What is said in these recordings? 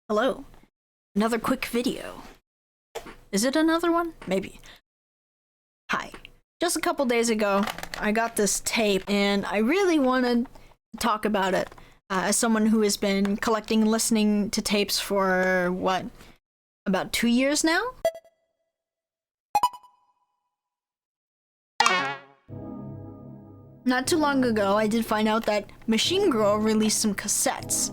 Hello. Another quick video. Is it another one? Maybe. Hi. Just a couple days ago, I got this tape and I really wanted to talk about it as someone who has been collecting and listening to tapes for, what, about 2 years now? Not too long ago, I did find out that Machine Girl released some cassettes.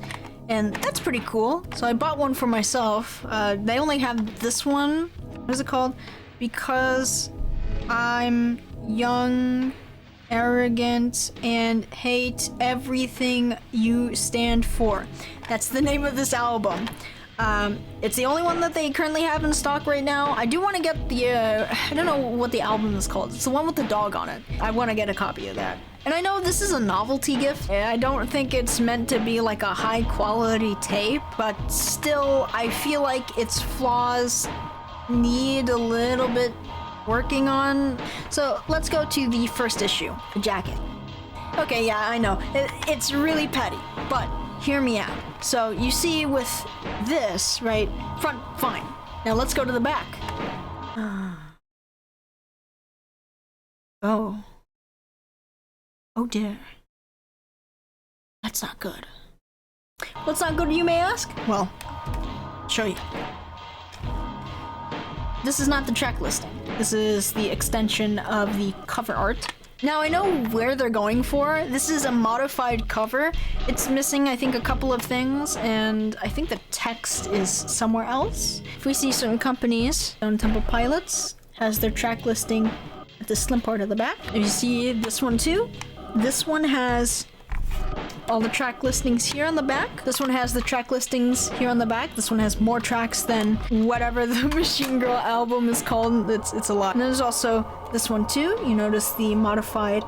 And that's pretty cool. So I bought one for myself. They only have this one. What is it called? Because I'm young, arrogant, and hate everything you stand for. That's the name of this album. It's the only one that they currently have in stock right now. I do want to get the, I don't know what the album is called. It's the one with the dog on it. I want to get a copy of that. And I know this is a novelty gift. I don't think it's meant to be like a high quality tape, but still, I feel like its flaws need a little bit working on. So let's go to the first issue, the jacket. Okay, yeah, I know. It's really petty, but hear me out. So you see with this, right? Front, fine. Now let's go to the back. Oh. Oh dear. That's not good. What's not good, you may ask? Well, I'll show you. This is not the track listing. This is the extension of the cover art. Now I know where they're going for. This is a modified cover. It's missing, I think, a couple of things, and I think the text is somewhere else. If we see certain companies, Stone Temple Pilots has their track listing at the slim part of the back. If you see this one too, this one has all the track listings here on the back. This one has the track listings here on the back. This one has more tracks than whatever the Machine Girl album is called. It's a lot. And there's also this one too. You notice the modified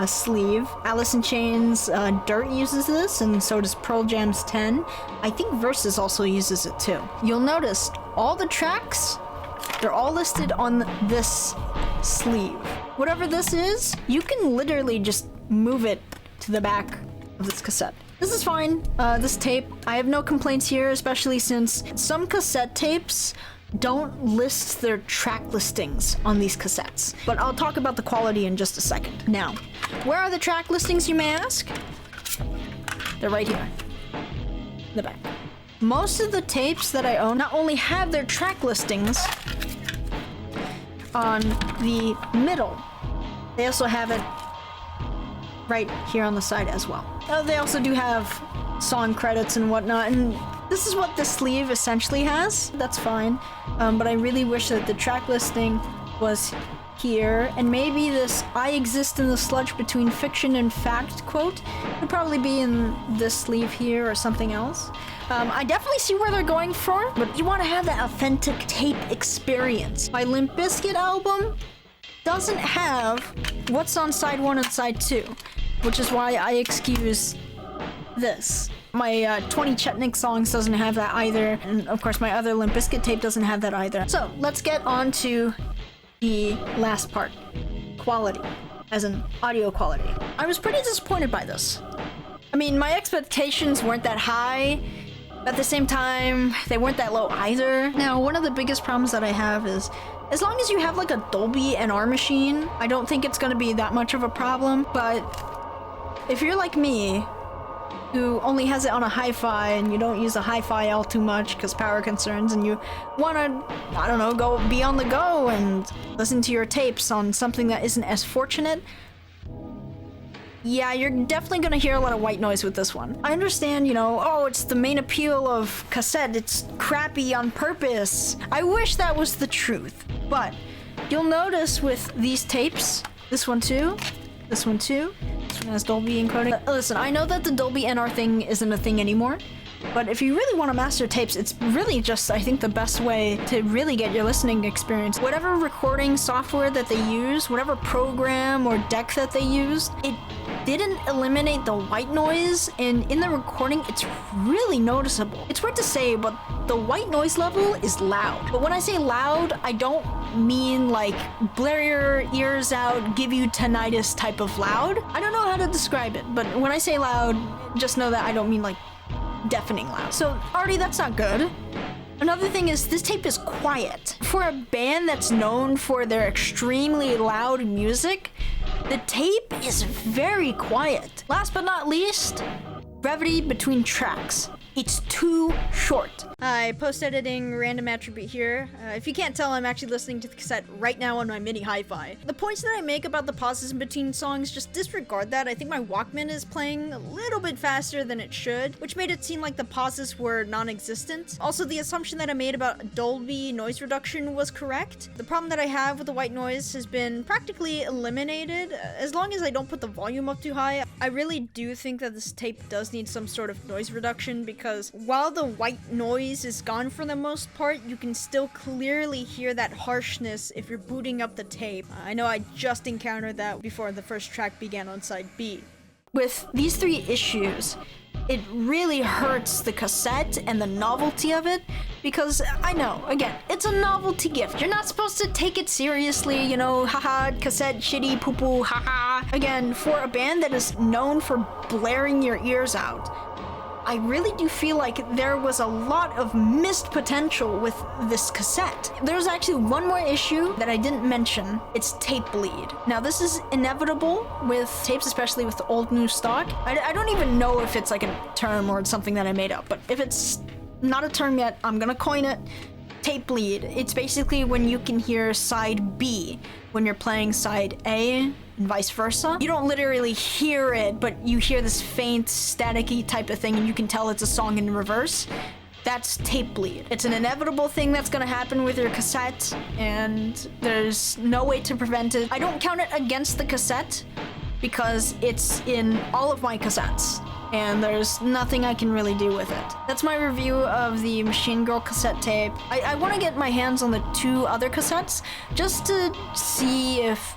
sleeve. Alice in Chains' Dirt uses this, and so does Pearl Jam's 10. I think Versus also uses it too. You'll notice all the tracks, they're all listed on this sleeve. Whatever this is, you can literally just move it to the back of this cassette. This is fine. This tape, I have no complaints here, especially since some cassette tapes don't list their track listings on these cassettes. But I'll talk about the quality in just a second. Now, where are the track listings, you may ask? They're right here, in the back. Most of the tapes that I own not only have their track listings on the middle, they also have it right here on the side as well. They also do have song credits and whatnot, and this is what the sleeve essentially has. That's fine, but I really wish that the track listing was here, and maybe this "I exist in the sludge between fiction and fact" quote would probably be in this sleeve here or something else. I definitely see where they're going for, but you want to have that authentic tape experience. My Limp Bizkit album doesn't have what's on side 1 and side 2, which is why I excuse this. My 20 Chetnik songs doesn't have that either, and of course my other Limp Bizkit tape doesn't have that either. So let's get on to the last part, quality, as in audio quality. I was pretty disappointed by this. I mean, my expectations weren't that high, but at the same time, they weren't that low either. Now, one of the biggest problems that I have is, as long as you have like a Dolby NR machine, I don't think it's gonna be that much of a problem. But if you're like me, who only has it on a hi-fi and you don't use a hi-fi all too much because power concerns, and you wanna, I don't know, go be on the go and listen to your tapes on something that isn't as fortunate, yeah, you're definitely gonna hear a lot of white noise with this one. I understand, you know, oh, it's the main appeal of cassette, it's crappy on purpose. I wish that was the truth, but you'll notice with these tapes, this one too, this one too, this one has Dolby encoding. Listen, I know that the Dolby NR thing isn't a thing anymore, but if you really want to master tapes, it's really just, I think, the best way to really get your listening experience. Whatever recording software that they use, whatever program or deck that they used, it didn't eliminate the white noise, and in the recording, it's really noticeable. It's weird to say, but the white noise level is loud. But when I say loud, I don't mean like blare your ears out, give you tinnitus type of loud. I don't know how to describe it, but when I say loud, just know that I don't mean like deafening loud. So already that's not good. Another thing is this tape is quiet. For a band that's known for their extremely loud music, the tape is very quiet. Last but not least, brevity between tracks. It's too short. I post-editing random attribute here. If you can't tell, I'm actually listening to the cassette right now on my mini hi-fi. The points that I make about the pauses in between songs, just disregard that. I think my Walkman is playing a little bit faster than it should, which made it seem like the pauses were non-existent. Also, the assumption that I made about Dolby noise reduction was correct. The problem that I have with the white noise has been practically eliminated. As long as I don't put the volume up too high, I really do think that this tape does need some sort of noise reduction, because while the white noise is gone for the most part, you can still clearly hear that harshness if you're booting up the tape. I know I just encountered that before the first track began on side B. With these three issues, it really hurts the cassette and the novelty of it, because I know, again, it's a novelty gift. You're not supposed to take it seriously, you know, haha, cassette, shitty, poo-poo, haha. Again, for a band that is known for blaring your ears out, I really do feel like there was a lot of missed potential with this cassette. There's actually one more issue that I didn't mention. It's tape bleed. Now, this is inevitable with tapes, especially with old new stock. I don't even know if it's like a term or something that I made up, but if it's not a term yet, I'm gonna coin it. Tape bleed. It's basically when you can hear side B when you're playing side A and vice versa. You don't literally hear it, but you hear this faint, staticky type of thing, and you can tell it's a song in reverse. That's tape bleed. It's an inevitable thing that's gonna happen with your cassette, and there's no way to prevent it. I don't count it against the cassette because it's in all of my cassettes, and there's nothing I can really do with it. That's my review of the Machine Girl cassette tape. I want to get my hands on the two other cassettes just to see if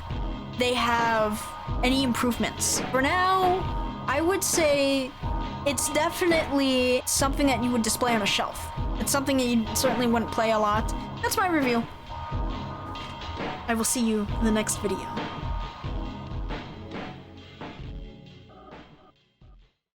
they have any improvements. For now, I would say it's definitely something that you would display on a shelf. It's something that you certainly wouldn't play a lot. That's my review. I will see you in the next video.